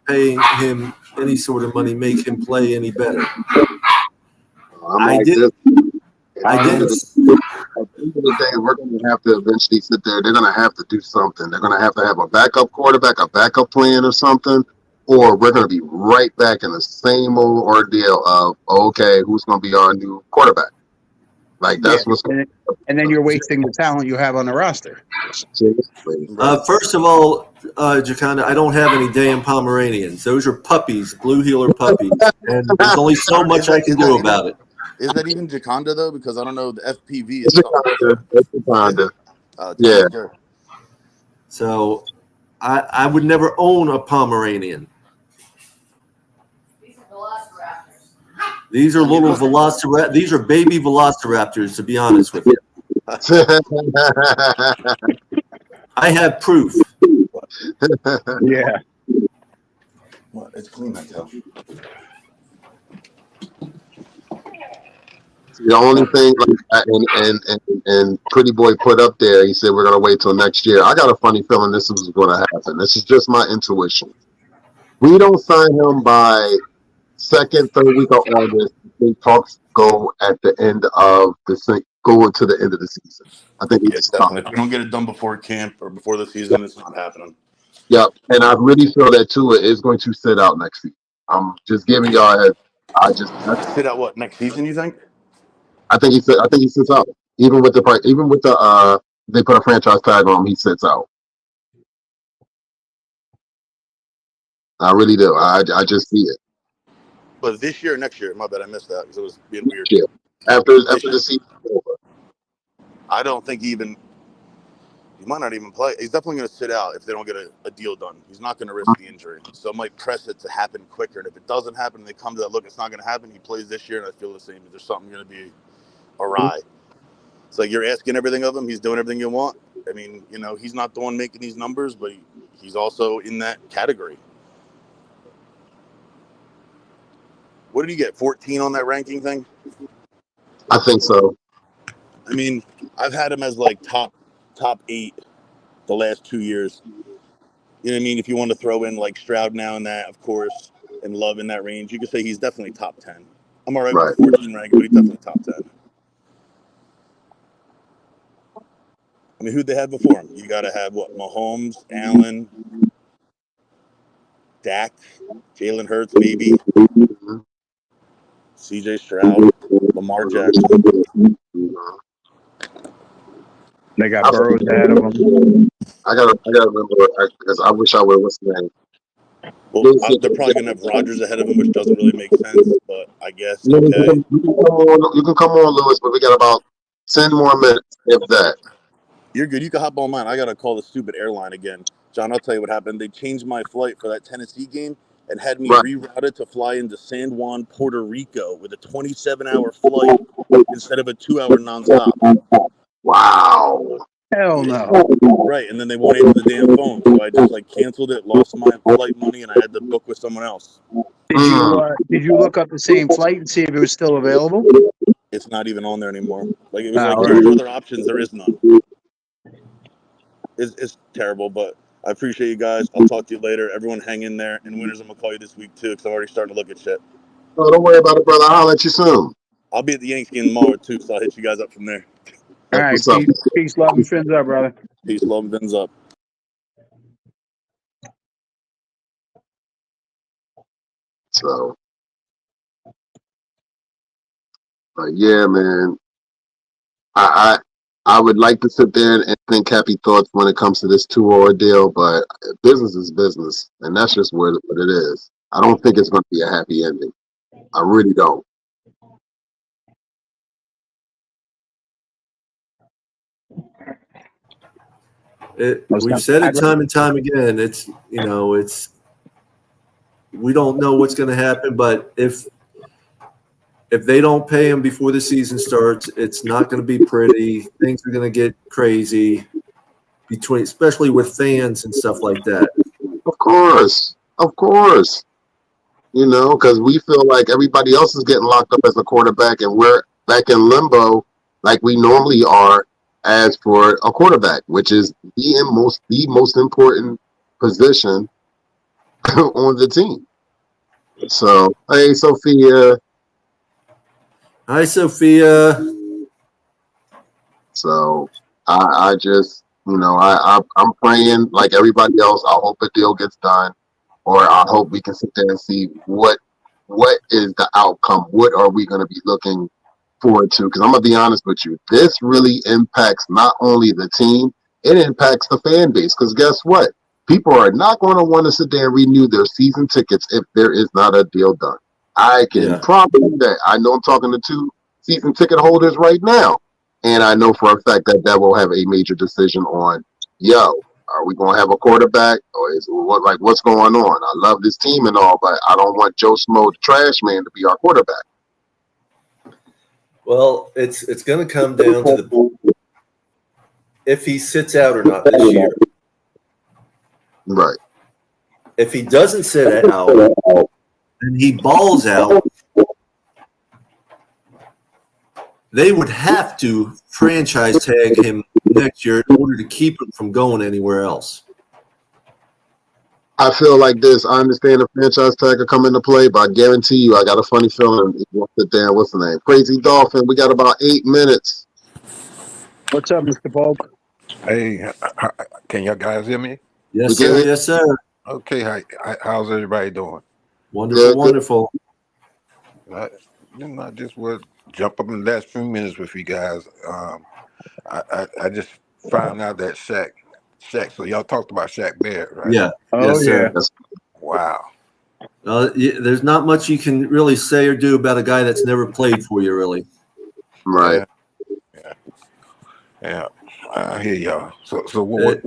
paying him any sort of money make him play any better? I didn't. At the end of the day, we're going to have to eventually sit there. They're going to have to do something. They're going to have a backup quarterback, a backup plan or something, or we're going to be right back in the same old ordeal of, okay, who's going to be our new quarterback? Like, that's what's going to and then you're wasting the talent you have on the roster. First of all, Jaconda, I don't have any damn Pomeranians. Those are puppies, blue heeler puppies, and there's only so much I can do about it. Is that even Jaconda though? Because I don't know. The FPV is It's Jaconda. yeah. So I would never own a Pomeranian. These are little velociraptors. These are baby velociraptors, to be honest with you. I have proof. Yeah. What? It's clean, I tell. The only thing, and Pretty Boy put up there, he said we're gonna wait till next year. I got a funny feeling this is going to happen. This is just my intuition. We don't sign him by third week of August. The talks go at the end of go to the end of the season. I think Yeah, definitely. If we don't get it done before camp or before the season, it's not happening. Yep, and I really feel that Tua is going to sit out next season. I'm just giving y'all I sit out what next season? You think? I think he sits out. Even with the they put a franchise tag on him, he sits out. I really do. I just see it. But this year or next year? My bad, I missed that because it was being weird. Yeah. After the season is over. I don't think he might not even play. He's definitely going to sit out if they don't get a deal done. He's not going to risk the injury. So it might press it to happen quicker. And if it doesn't happen and they come to that, look, it's not going to happen, he plays this year, and I feel the same. There's something going to be awry. It's like you're asking everything of him. He's doing everything you want. I mean, he's not the one making these numbers, but he's also in that category. What did he get, 14 on that ranking thing? I think so. I mean, I've had him as like top 8 the last 2 years. You know what I mean? If you want to throw in like Stroud now and that, of course, and Love in that range, you could say he's definitely top 10. I'm all right with the 14 ranking, but he's definitely top 10. I mean, who'd they have before him? You got to have what? Mahomes, Allen, Dak, Jalen Hurts, maybe. CJ Stroud, Lamar Jackson. They got Burrows ahead of them. I gotta remember because I wish I would. What's the name? Well, they're probably gonna have Rodgers ahead of him, which doesn't really make sense. But I guess You okay. can come on, Lewis, but we got about 10 more minutes, if that. You're good. You can hop on mine. I gotta call the stupid airline again, John. I'll tell you what happened. They changed my flight for that Tennessee game and had me rerouted to fly into San Juan, Puerto Rico, with a 27-hour flight instead of a 2-hour nonstop. Wow. Hell no. Right, and then they won't answer the damn phone, so I just canceled it, lost my flight money, and I had to book with someone else. Did you look up the same flight and see if it was still available? It's not even on there anymore. Like it was there's other options. There is none. It's terrible, but I appreciate you guys. I'll talk to you later. Everyone, hang in there. And winners, I'm gonna call you this week too, because I'm already starting to look at shit. Oh, don't worry about it, brother. I'll let you soon. I'll be at the Yanks game tomorrow too, so I'll hit you guys up from there. All right, peace, love, and fins up, brother. Peace, love, and fins up. So, yeah, man. I would like to sit there and think happy thoughts when it comes to this Tua ordeal, but business is business, and that's just what it is. I don't think it's going to be a happy ending. I really don't. We've said it time and time again. It's we don't know what's going to happen, but if they don't pay him before the season starts, it's not going to be pretty. Things are going to get crazy especially with fans and stuff like that. Of course. You know, because we feel like everybody else is getting locked up as a quarterback, and we're back in limbo like we normally are as for a quarterback, which is the most important position on the team. So, hey, Sophia. Hi, Sophia. So, I just, you know, I'm praying like everybody else. I hope a deal gets done, or I hope we can sit there and see what is the outcome. What are we going to be looking forward to? Because I'm going to be honest with you, this really impacts not only the team, it impacts the fan base. Because guess what? People are not going to want to sit there and renew their season tickets if there is not a deal done. I can promise you that. I know I'm talking to 2 season ticket holders right now, and I know for a fact that will have a major decision on, are we going to have a quarterback, or what's going on? I love this team and all, but I don't want Joe Schmo, the trash man, to be our quarterback. Well, it's going to come down to if he sits out or not this year. Right. If he doesn't sit out and he balls out, they would have to franchise tag him next year in order to keep him from going anywhere else. I feel like this. I understand the franchise tag will come into play, but I guarantee you, I got a funny feeling. Sit down. What's the name? Crazy Dolphin. We got about 8 minutes. What's up, Mr. Polk? Hey, can y'all guys hear me? Yes, sir. Yes, sir. Okay, how's everybody doing? Wonderful. I just would jump up in the last few minutes with you guys. I just found out that Shaq. So y'all talked about Shaq Barrett, right? Yeah. Oh, yes, yeah. sir. Wow. There's not much you can really say or do about a guy that's never played for you, really. Right. Yeah. I hear y'all. So what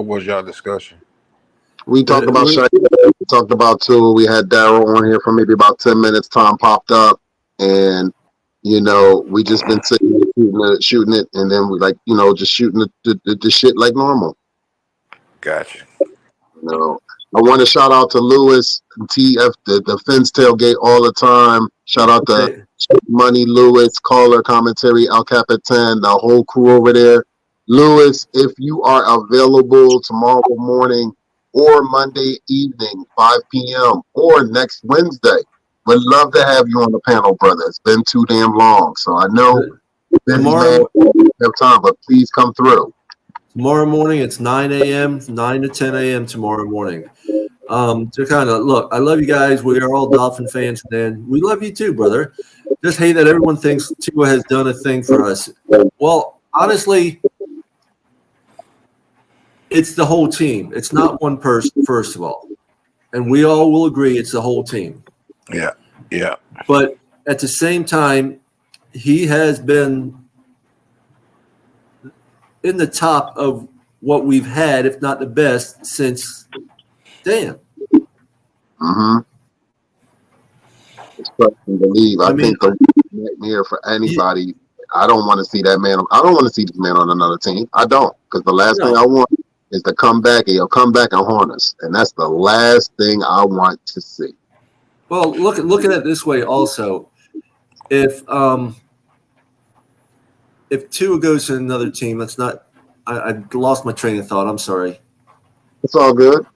was y'all discussion? We talked about Shaq. We talked about Tua. We had Daryl on here for maybe about 10 minutes. Tom popped up, and we just been sitting there shooting it, and then we just shooting the shit like normal. Gotcha. I want to shout out to Lewis and TF, the Fins tailgate all the time. Shout out to Money, Lewis, Caller, Commentary, El Capitan, the whole crew over there. Lewis, if you are available tomorrow morning or Monday evening, 5 p.m., or next Wednesday, we'd love to have you on the panel, brother. It's been too damn long. So I know tomorrow you have time, but please come through. Tomorrow morning, it's 9 a.m., 9 to 10 a.m. tomorrow morning. To kind of look, I love you guys. We are all Dolphin fans, and we love you too, brother. Just hate that everyone thinks Tua has done a thing for us. Well, honestly, it's the whole team. It's not one person, first of all. And we all will agree it's the whole team. Yeah. But at the same time, he has been in the top of what we've had, if not the best, since Dan. Mm-hmm. It's trust and believe. I think the nightmare for anybody. I don't want to see that man. I don't want to see this man on another team. I don't, because the last thing I want is to come back, and he'll come back and haunt us, and that's the last thing I want to see. Well, look at it this way. Also, if Tua goes to another team, that's not. I lost my train of thought. I'm sorry. It's all good.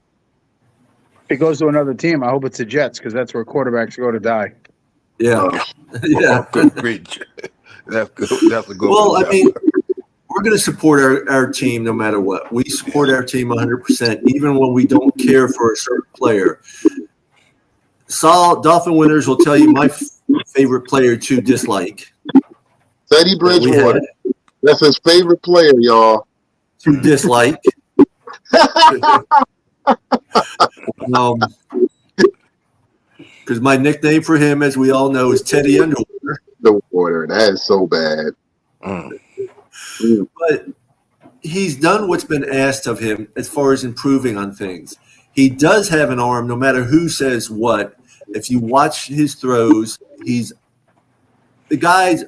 If he goes to another team, I hope it's the Jets, because that's where quarterbacks go to die. Yeah, yeah. Good preach. That's good. That's a good. Well, I mean, we're going to support our team no matter what. We support our team 100%, even when we don't care for a certain player. Dolphin winners will tell you my favorite player to dislike. Teddy Bridgewater. That's his favorite player, y'all. To dislike. Because my nickname for him, as we all know, is Teddy Underwater. Underwater. That is so bad. But he's done what's been asked of him as far as improving on things. He does have an arm, no matter who says what. If you watch his throws, the guys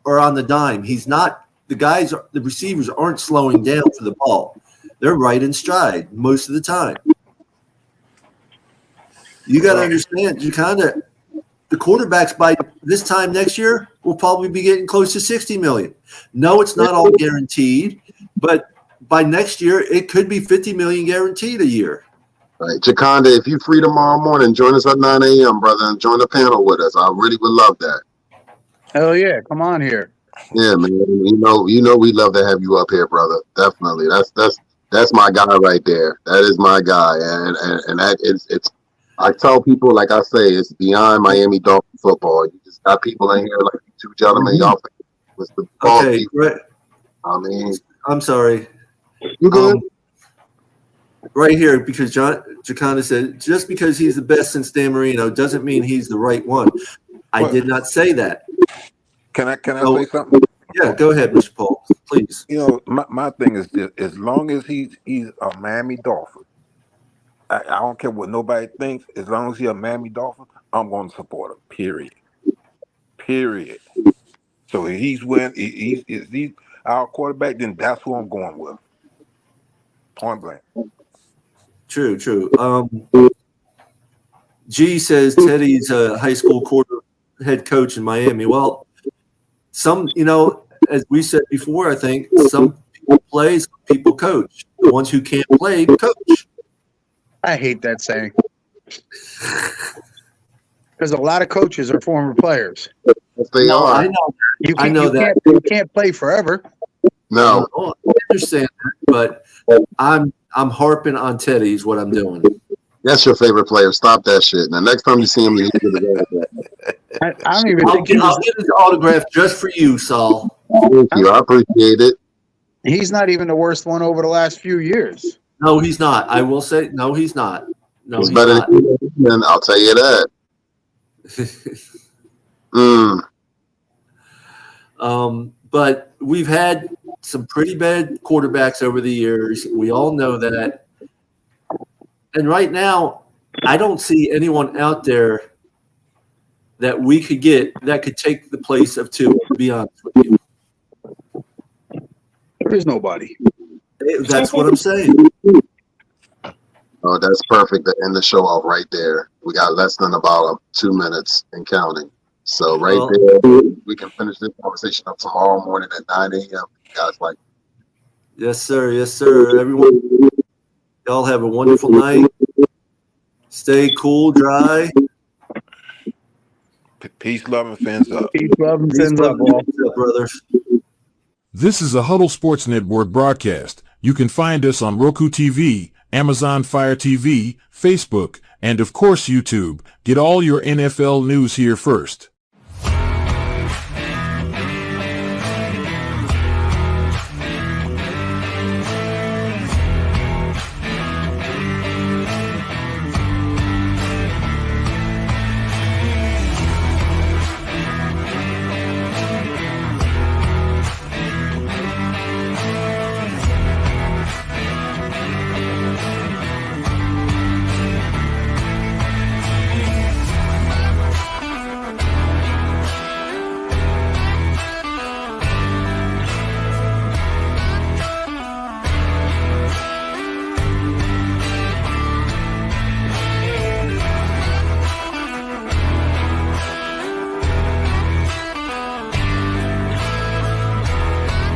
are on the dime. The receivers aren't slowing down for the ball. They're right in stride most of the time. You got to understand, the quarterbacks by this time next year will probably be getting close to $60 million. No, it's not all guaranteed, but by next year, it could be $50 million guaranteed a year. Right. Jaconda, if you're free tomorrow morning, join us at 9 a.m., brother, and join the panel with us. I really would love that. Hell yeah, come on here. Yeah, man. You know, we'd love to have you up here, brother. Definitely. That's my guy right there. That is my guy. And that it's I tell people, like I say, it's beyond Miami Dolphin football. You just got people in here like you two gentlemen, y'all with the ball. Okay, right. I mean, I'm sorry. You good? Right here, because Jaconda said, just because he's the best since Dan Marino doesn't mean he's the right one. I did not say that. Can I say something? Yeah, go ahead, Mr. Paul, please. You know, my thing is this: as long as he's a Miami Dolphin, I don't care what nobody thinks. As long as he's a Miami Dolphin, I'm going to support him. Period. So if he's our quarterback, then that's who I'm going with. Point blank. True. G says Teddy's a high school head coach in Miami. Well, as we said before, I think some people play, some people coach. The ones who can't play, coach. I hate that saying. Because a lot of coaches are former players. If they are. I know. You can't play forever. No. I understand that, but I'm harping on Teddy is what I'm doing. That's your favorite player. Stop that shit. Now, next time you see him, you need to get I don't even think I'll get his autograph just for you, Saul. Thank you. I appreciate it. he's not even the worst one over the last few years. No, he's not. I will say, no, he's not. No, He's he's better not. than you, I'll tell you that. But we've had some pretty bad quarterbacks over the years. We all know that. And right now, I don't see anyone out there that we could get that could take the place of Tua, to be honest with you. There is nobody. That's what I'm saying. Oh, that's perfect to end the show off right there. We got less than about 2 minutes and counting. So there, we can finish this conversation up tomorrow morning at 9 a.m. You guys like? Yes, sir. Yes, sir. Everyone, y'all have a wonderful night. Stay cool, dry. Peace, love, and fins up. Peace, love, and fins up, brothers. This is a Huddle Sports Network broadcast. You can find us on Roku TV, Amazon Fire TV, Facebook, and of course YouTube. Get all your NFL news here first.